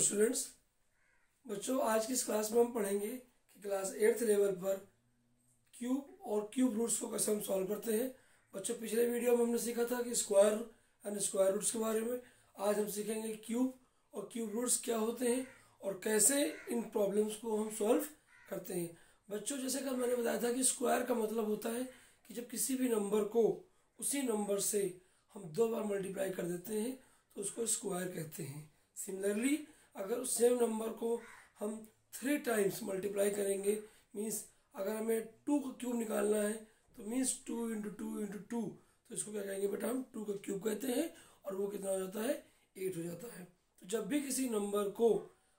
Students, बच्चों आज की इस क्लास में हम पढ़ेंगे कि क्लास 8th लेवल पर क्यूब और क्यूब रूट्स को कैसे हम सॉल्व करते हैं। बच्चों पिछले वीडियो में हमने सीखा था कि स्क्वायर एंड स्क्वायर रूट्स के बारे में। आज हम सीखेंगे क्यूब और क्यूब रूट्स क्या होते हैं और कैसे इन प्रॉब्लम्स को हम सॉल्व करते हैं। बच्चों जैसे कि मैंने बताया था कि स्क्वायर का मतलब होता है कि जब किसी भी नंबर को उसी नंबर से हम 2 बार मल्टीप्लाई कर देते हैं तो उसको स्क्वायर कहते हैं। सिमिलरली अगर उस सेम नंबर को हम 3 टाइम्स मल्टीप्लाई करेंगे, मीन्स अगर हमें 2 का क्यूब निकालना है तो means 2 into two into two, तो इसको क्या कहेंगे बेटा, हम 2 का क्यूब कहते हैं और वो कितना हो जाता है, 8 हो जाता है। तो जब भी किसी नंबर को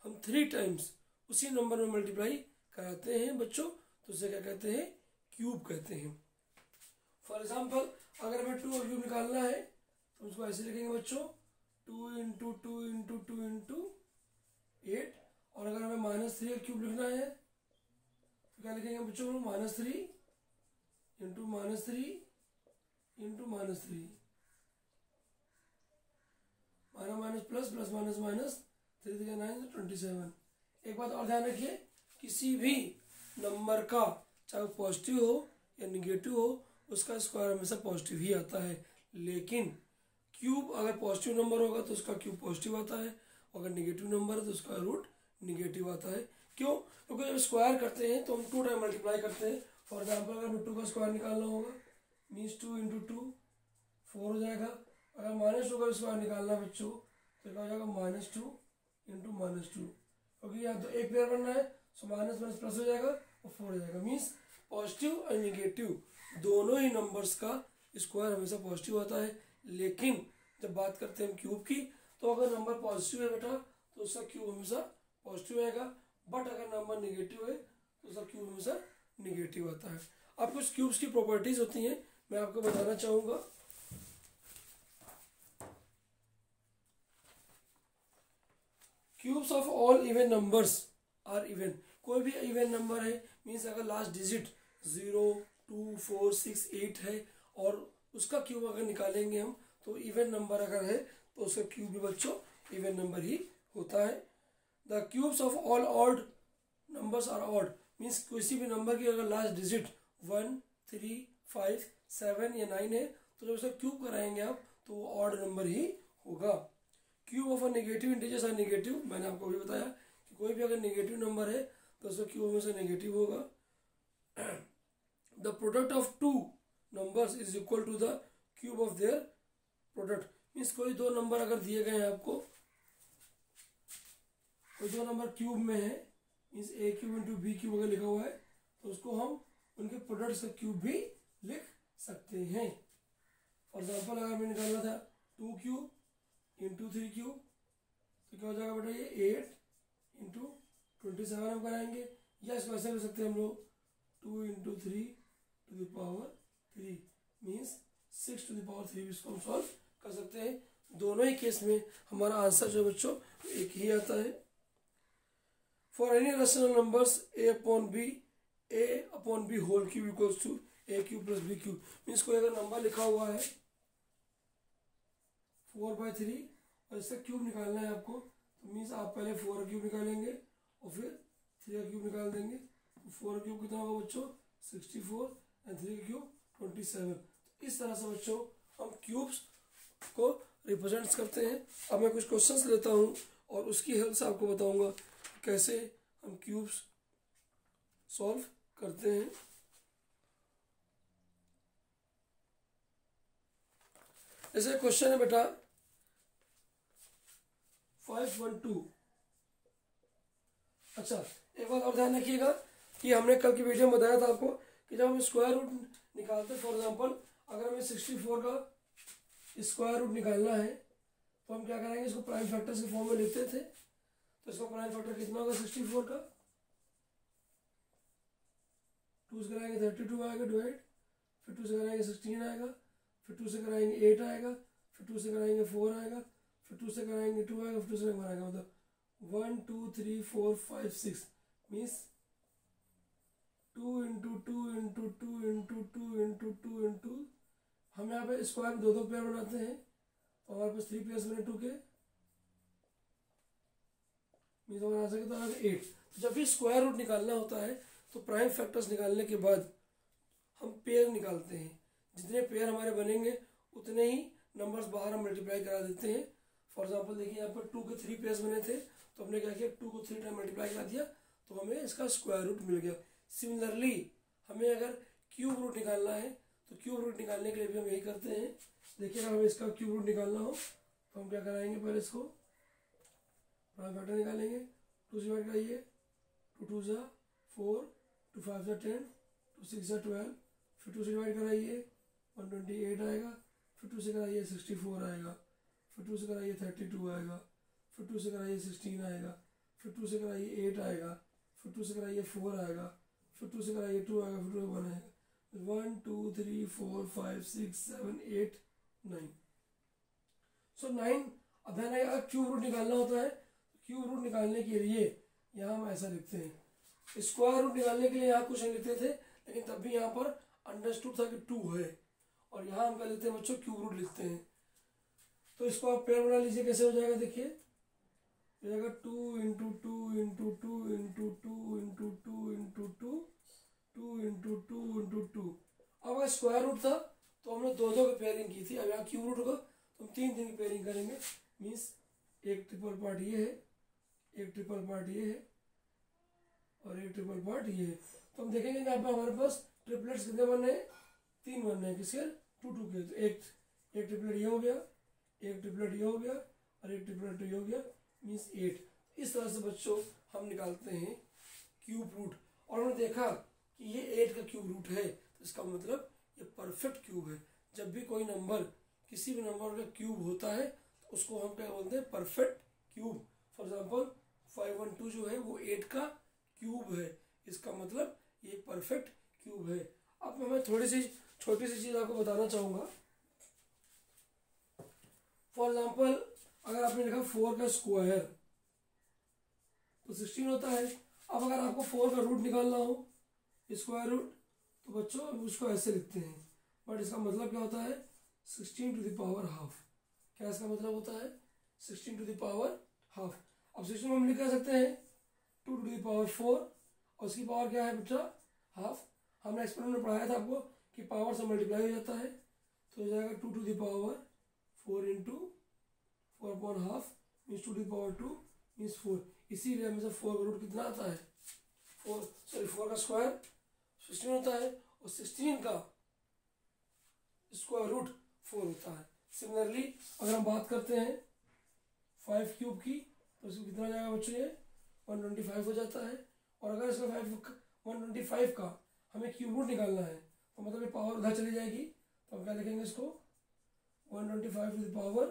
हम 3 टाइम्स उसी नंबर में मल्टीप्लाई कराते हैं बच्चों, तो उसे क्या कहते हैं, क्यूब कहते हैं। फॉर एग्जाम्पल अगर हमें 2 का क्यूब निकालना है तो उसको ऐसे लिखेंगे बच्चों, 2 into two into two into 8। और अगर हमें -3 का क्यूब लिखना है तो क्या लिखेंगे बच्चों, -3 into -3 into -3, minus plus plus minus minus 3 3 9 27। एक बात और ध्यान रखिए, किसी भी नंबर का चाहे वो पॉजिटिव हो या निगेटिव हो उसका स्क्वायर हमेशा पॉजिटिव ही आता है। लेकिन क्यूब अगर पॉजिटिव नंबर होगा तो उसका क्यूब पॉजिटिव आता है, अगर निगेटिव नंबर है तो उसका रूट निगेटिव आता है। क्यों? क्योंकि जब स्क्वायर करते हैं तो हम 2 टाइम मल्टीप्लाई करते हैं। फॉर एग्जाम्पल अगर हमें 2 का स्क्वायर निकालना होगा मीन्स 2 इंटू टू 4 हो जाएगा। अगर -2 का स्क्वायर निकालना है बच्चों तो क्या हो जाएगा, -2 इंटू -2, क्योंकि यहाँ तो एक पेयर बनना है सो माइनस माइनस प्लस हो जाएगा और 4 हो जाएगा। मीन्स पॉजिटिव और निगेटिव दोनों ही नंबर्स का स्क्वायर हमेशा पॉजिटिव आता है। लेकिन जब बात करते हैं हम क्यूब की, तो अगर नंबर पॉजिटिव है बेटा तो उसका क्यूब हमेशा पॉजिटिव आएगा, बट अगर नंबर निगेटिव है तो उसका क्यूब हमेशा निगेटिव आता है। अब कुछ क्यूब्स की प्रॉपर्टीज होती हैं, मैं आपको बताना चाहूँगा। Cubes of all even numbers are even. कोई भी इवन नंबर है, मीन्स अगर लास्ट डिजिट 0 2 4 6 8 है और उसका क्यूब अगर निकालेंगे हम तो इवन नंबर अगर है तो उसका क्यूब भी बच्चों इवन नंबर ही होता है। The cubes of all odd numbers are odd, means किसी भी नंबर की अगर लास्ट डिजिट 1 3 5 7 या 9 है तो जब उसका क्यूब कराएंगे आप तो वो ऑड नंबर ही होगा। Cube of a negative integers are negative, मैंने आपको अभी बताया कि कोई भी अगर नेगेटिव नंबर है तो उसका क्यूब हमेशा नेगेटिव होगा। The product of 2 numbers is equal to the cube of their product, means कोई 2 नंबर अगर दिए गए हैं आपको, कोई 2 नंबर क्यूब में है, मीन्स ए क्यूब इंटू बी क्यूब अगर लिखा हुआ है तो उसको हम उनके प्रोडक्ट का क्यूब भी लिख सकते हैं। फॉर एग्जाम्पल अगर हमें निकालना था 2 क्यूब इंटू 3 क्यूब तो क्या हो जाएगा बेटा, ये 8 इंटू 27 हम कराएंगे, या इसको ऐसे कर सकते हैं हम लोग 2 into 3 to the power 3, means 6 to the power 3 भी इसको हम सॉल्व कर सकते हैं। दोनों ही केस में हमारा आंसर जो बच्चों एक ही आता है। For any rational numbers a upon b whole cube equals to a cube plus b cube, means कोई अगर नंबर लिखा हुआ है 4/3 और इसका क्यूब निकालना है आपको, तो मीन्स आप पहले 4 का क्यूब निकालेंगे और फिर 3 का क्यूब निकाल देंगे। तो 4 का क्यूब कितना होगा बच्चों, 64 एंड 3 का क्यूब 27। तो इस तरह से बच्चों हम क्यूब्स को रिप्रेजेंट करते हैं। अब मैं कुछ क्वेश्चंस लेता हूँ और उसकी हेल्प से आपको बताऊंगा कैसे हम क्यूब्स सॉल्व करते हैं। जैसे क्वेश्चन है बेटा 512। अच्छा एक बात और ध्यान रखिएगा कि हमने कल की वीडियो में बताया था आपको कि जब हम स्क्वायर रूट निकालते हैं, फॉर एग्जांपल अगर हमें 64 का स्क्वायर रूट निकालना है तो हम क्या करेंगे, इसको प्राइम फैक्टर्स के फॉर्म में लिखते थे। तो इसका प्राइम फैक्टर कितना होगा 64 का, 2 से कराएंगे 32 आएगा डिवाइड, फिर 2 से कराएंगे 16 आएगा, फिर 2 से कराएंगे 8 आएगा, फिर 2 से कराएंगे 4 आएगा, फिर 2 से कराएंगे 2 आएगा, फिर 2 से 1 आएगा। मतलब 1 2 3 4 5 6 means 2 into two into two into two into two into, हम यहाँ पे स्क्वायर में 2 पेयर बनाते हैं तो हमारे पास 3 पेयर्स बने 2 के, मीन्स हमारा आंसर कितना आएगा 8। तो जब भी स्क्वायर रूट निकालना होता है तो प्राइम फैक्टर्स निकालने के बाद हम पेयर निकालते हैं। जितने पेयर हमारे बनेंगे उतने ही नंबर्स बाहर हम मल्टीप्लाई करा देते हैं। फॉर एग्जांपल देखिए यहाँ पर 2 के 3 पेयर्स बने थे तो हमने क्या किया 2 को 3 टाइम मल्टीप्लाई करा दिया तो हमें इसका स्क्वायर रूट मिल गया। सिमिलरली हमें अगर क्यूब रूट निकालना है तो क्यूब रूट निकालने के लिए भी हम यही करते हैं। देखिए अगर हमें इसका क्यूब रूट निकालना हो तो हम क्या कराएंगे, पहले इसको प्राइम फैक्टर निकालेंगे। 2 से डिवाइड कराइए, 2 2 जा 4, 2 5 जा 10, 2 6 जा 12, फिर 2 से डिवाइड कराइए 128 आएगा, फिर 2 से कराइए 64 आएगा, फिर 2 से कराइए 32 आएगा, फिर 2 से कराइए 16 आएगा, फिर 2 से कराइए 8 आएगा, फिर 2 से कराइए 4 आएगा, फिर 2 से कराइए 2 आएगा, फिर 2 1 आएगा। 1 2 3 4 5 6 7 8 9। सो 9। अब है ना अगर क्यूब रूट निकालना होता है तो क्यूब रूट निकालने के लिए यहाँ हम ऐसा लिखते हैं। स्क्वायर रूट निकालने के लिए यहाँ कुछ नहीं लिखते थे लेकिन तब भी यहाँ पर अंडरस्टूड था कि 2 है और यहाँ हम क्या लिखते हैं बच्चों, क्यूब रूट लिखते हैं। तो इसको आप पेयर बना लीजिए, कैसे हो जाएगा देखिए, हो जाएगा 2 into 2 into 2 into 2 into 2 into 2 2 into 2 into 2। अब अगर स्क्वायर रूट था तो हमने 2 की पेयरिंग की थी, अब यहाँ क्यूब रूट होगा तो हम 3 की पेयरिंग करेंगे। मीन्स एक ट्रिपल पार्ट ये है, एक ट्रिपल पार्ट ये है और एक ट्रिपल पार्ट ये है। तो हम देखेंगे यहाँ पर हमारे पास ट्रिपलेट्स कितने बनने हैं, 3 बनने हैं, किसके 2 2 के। तो एक ट्रिपलेट ये हो गया, एक ट्रिपलेट ये हो गया और एक ट्रिपलेट ये हो गया, मीन्स 8। इस तरह से बच्चों हम निकालते हैं क्यूब रूट। और हमने देखा कि ये 8 का क्यूब रूट है तो इसका मतलब ये परफेक्ट क्यूब है। जब भी कोई नंबर किसी भी नंबर का क्यूब होता है तो उसको हम क्या बोलते हैं, परफेक्ट क्यूब। फॉर एग्जाम्पल 512 जो है वो 8 का क्यूब है, इसका मतलब ये परफेक्ट क्यूब है। अब मैं थोड़ी सी छोटी सी चीज़ आपको बताना चाहूँगा। फॉर एग्जाम्पल अगर आपने लिखा 4 का स्क्वायर तो 16 होता है। अब अगर आपको 4 का रूट निकालना हो, स्क्वायर रूट, तो बच्चों उसको ऐसे लिखते हैं, बट इसका मतलब क्या होता है 16 टू द पावर हाफ। क्या इसका मतलब होता है 16 टू द पावर हाफ। अब 16 हम लिख सकते हैं 2 टू द पावर 4 और उसकी पावर क्या है बच्चा, हाफ। हमने एक्सपेरिमेंट में पढ़ाया था आपको कि पावर से मल्टीप्लाई हो जाता है तो हो जाएगा 2 to the power 4 into 4/2 means 2 to the power 2 means 4। इसीलिए हमें 4 का रूट कितना आता है, 4 का स्क्वायर 16 होता है और 16 का स्क्वायर रूट 4 होता है। सिमिलरली अगर हम बात करते हैं 5 क्यूब की तो इसको कितना जाएगा बच्चों, ये 125 हो जाता है। और अगर इसका 125 का हमें क्यूब रूट निकालना है तो मतलब ये पावर उधर चली जाएगी तो हम क्या लिखेंगे इसको 125 टू द पावर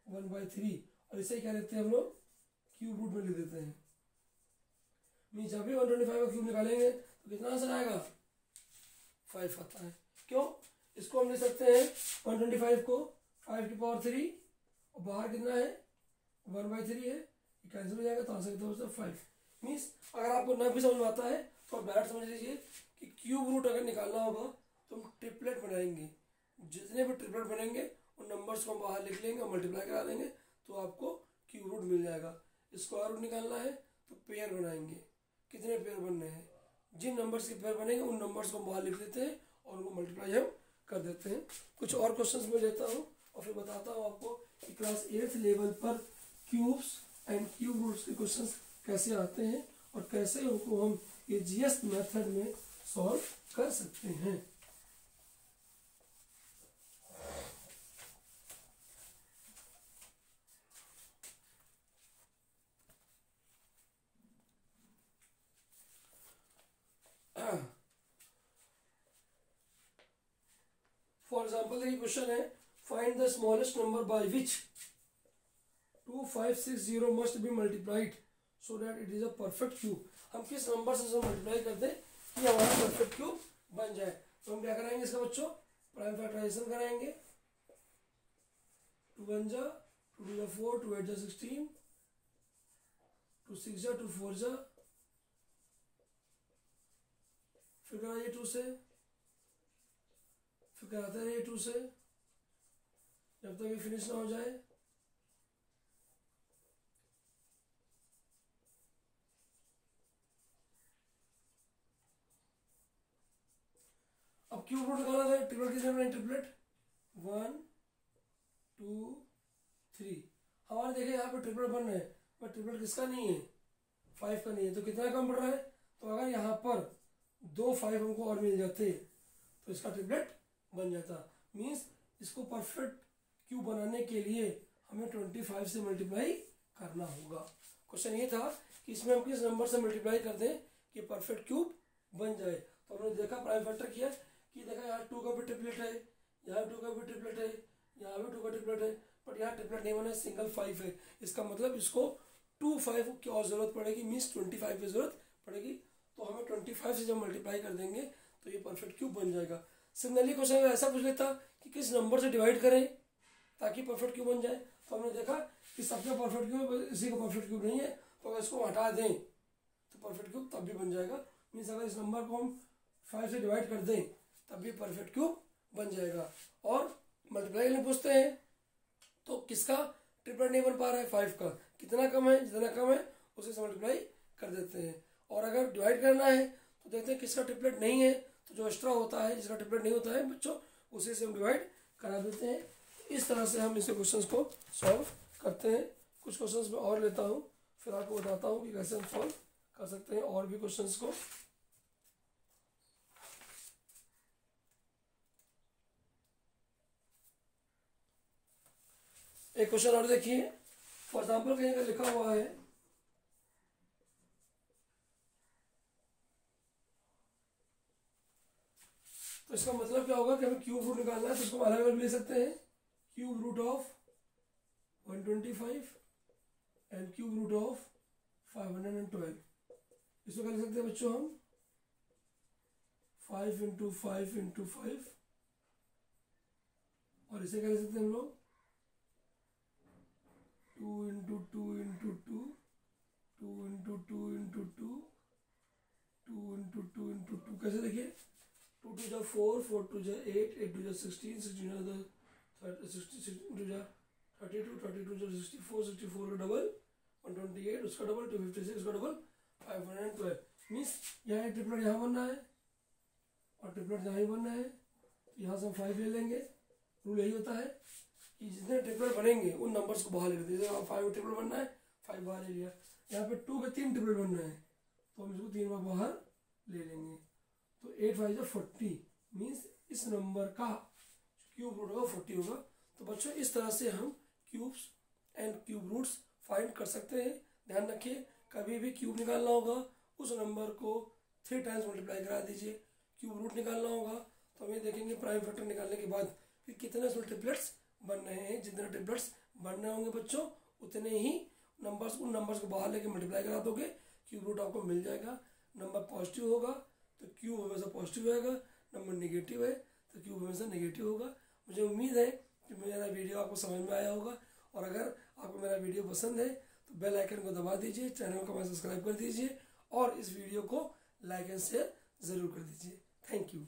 1/3 और इसे क्या लिखते हैं हम लोग, क्यूब रूट में लिख देते हैं। मीन जब भी 125 का क्यूब निकालेंगे तो कितना आंसर आएगा, 5 आता है। क्यों, इसको हम लिख सकते हैं 125 को 5 की पावर 3 और बाहर कितना है 1/3 है, कैंसिल हो जाएगा तो आंसर कितना होता है 5। मीन्स अगर आपको न भी समझ में आता है तो आप डायरेक्ट समझ लीजिए कि क्यूब रूट अगर निकालना होगा तो हम ट्रिपलेट बनाएंगे। जितने भी ट्रिपलेट बनेंगे उन नंबर्स को हम बाहर लिख लेंगे, मल्टीप्लाई करा देंगे तो आपको क्यूब रूट मिल जाएगा। स्क्वायर रूट निकालना है तो पेयर बनाएंगे, कितने पेयर बनने हैं, जिन नंबर्स के पेयर बनेंगे उन नंबर्स को हम बाहर लिख लेते हैं और उनको मल्टीप्लाई हम कर देते हैं। कुछ और क्वेश्चंस मैं लेता हूँ और फिर बताता हूँ आपको कि क्लास 8th लेवल पर क्यूब्स एंड क्यूब रूट्स के क्वेश्चंस कैसे आते हैं और कैसे उनको हम इजीएस्ट मेथड में सॉल्व कर सकते हैं। फॉर एग्जाम्पल ये क्वेश्चन है, find the smallest number by which 2560 must be multiplied so that it is a perfect cube. हम किस नंबर से मल्टीप्लाई करते हैं कि हमारा परफेक्ट क्यूब बन जाए। तो हम क्या कराएंगे इसका बच्चों, प्राइम फैक्टराइजेशन कराएंगे। 2 1 जा 2 2 जा 4 2 8 जा 16 2 6 जा 2 4 जा, फिर कराइए 2 से, फिर कराते रहिए 2 से जब तक ये फिनिश ना हो जाए। क्यूब रूट निकालना था, ट्रिपलेट कितने बने, ट्रिपलेट 1 2 3। हमारे देखे यहाँ पे ट्रिपलेट बन रहे हैं, पर ट्रिपलेट किसका नहीं है, 5 का नहीं है, तो कितना कम पड़ रहा है। तो अगर यहाँ पर 2 5 हमको और मिल जाते तो इसका ट्रिपलेट बन जाता। मीन्स इसको परफेक्ट क्यूब बनाने के लिए हमें 25 से मल्टीप्लाई करना होगा। क्वेश्चन ये था कि इसमें हम किस नंबर से मल्टीप्लाई कर दें कि परफेक्ट क्यूब बन जाए। तो हमने देखा, प्राइम फैक्टर किया कि देखा यहाँ 2 का भी ट्रिपलेट है, यहाँ 2 का भी ट्रिपलेट है, यहाँ भी 2 का ट्रिपलेट है, बट यहाँ ट्रिपलेट नहीं बना, सिंगल 5 है। इसका मतलब इसको 2 5 की और जरूरत पड़ेगी, मीन्स 25 की जरूरत पड़ेगी। तो हमें 25 से जब मल्टीप्लाई कर देंगे तो ये परफेक्ट क्यूब बन जाएगा। सिमिलरली क्वेश्चन अगर ऐसा पूछ लेता कि किस नंबर से डिवाइड करें ताकि परफेक्ट क्यूब बन जाए, तो हमने देखा कि सबका परफेक्ट क्यूब, इसी का परफेक्ट क्यूब नहीं है, तो अगर इसको हटा दें तो परफेक्ट क्यूब तब भी बन जाएगा। मीन्स अगर इस नंबर को हम 5 से डिवाइड कर दें तब भी परफेक्ट क्यूब बन जाएगा। और मल्टीप्लाई करने पूछते हैं तो किसका ट्रिपलेट नहीं बन पा रहा है, 5 का, कितना कम है, जितना कम है उसे से मल्टीप्लाई कर देते हैं। और अगर डिवाइड करना है तो देखते हैं किसका ट्रिपलेट नहीं है, तो जो एक्स्ट्रा होता है, जिसका ट्रिपलेट नहीं होता है बच्चों, उसी से हम डिवाइड करा देते हैं। इस तरह से हम इसे क्वेश्चंस को सॉल्व करते हैं। कुछ क्वेश्चंस मैं और लेता हूँ, फिर आपको बताता हूँ कि कैसे हम सॉल्व कर सकते हैं और भी क्वेश्चंस को। एक क्वेश्चन और देखिए, फॉर एग्जाम्पल कहीं पर लिखा हुआ है तो इसका मतलब क्या होगा कि हमें क्यूब रूट निकालना है, तो इसको अलग अलग ले सकते हैं। Cube root of 125 and cube root of 512। इसको क्या लिख सकते हैं बच्चों हम, 5 इंटू 5 इंटू 5, और इसे क्या लिख सकते हैं हम लोग, 2 into 2 into 2, 2 into 2 into 2, 2 into 2 into 2। कैसे देखिए, 2 2 जा 4, 4 2 जा 8, 8 2 जा 16, 16 जा 60, 2 जा 32, 32 जा 64, 64 का डबल 128, उसका डबल 256, उसका डबल 512। मीन्स यहाँ ट्रिपलेट यहाँ बनना है और ट्रिपलेट यहाँ ही बनना है, तो यहाँ से हम 5 ले लेंगे। रूल यही होता है कि जितने ट्रिपलेट बनेंगे उन नंबर्स को बाहर ले लेते हैं। जैसे 5 ट्रिपलेट बनना है, 5 बाहर ले लिया। यहाँ पे 2 के 3 ट्रिपलेट बनना है तो हम इसको 3 बार बाहर ले लेंगे। तो 8 5 जा 40, मीन्स इस नंबर का क्यूब रूट होगा 40 होगा। तो बच्चों इस तरह से हम cubes and cube roots find कर सकते हैं। ध्यान रखिए, कभी भी क्यूब निकालना होगा उस नंबर को 3 टाइम्स मल्टीप्लाई करा दीजिए। क्यूब रूट निकालना होगा तो हम ये देखेंगे प्राइम फैक्टर निकालने के बाद कि कितने उसमें ट्रिपलेट्स बन रहे हैं। जितने ट्रिपलेट्स बन रहे होंगे बच्चों उतने ही नंबर्स, उन नंबर्स को बाहर लेके मल्टीप्लाई करा दोगे, क्यूब रूट आपको मिल जाएगा। नंबर पॉजिटिव होगा तो क्यूब हमेशा पॉजिटिव आएगा, नंबर नेगेटिव है तो क्यूब हमेशा नेगेटिव होगा। मुझे उम्मीद है कि मेरा वीडियो आपको समझ में आया होगा, और अगर आपको मेरा वीडियो पसंद है तो बेल आइकन को दबा दीजिए, चैनल को सब्सक्राइब कर दीजिए और इस वीडियो को लाइक एंड शेयर ज़रूर कर दीजिए। Thank you.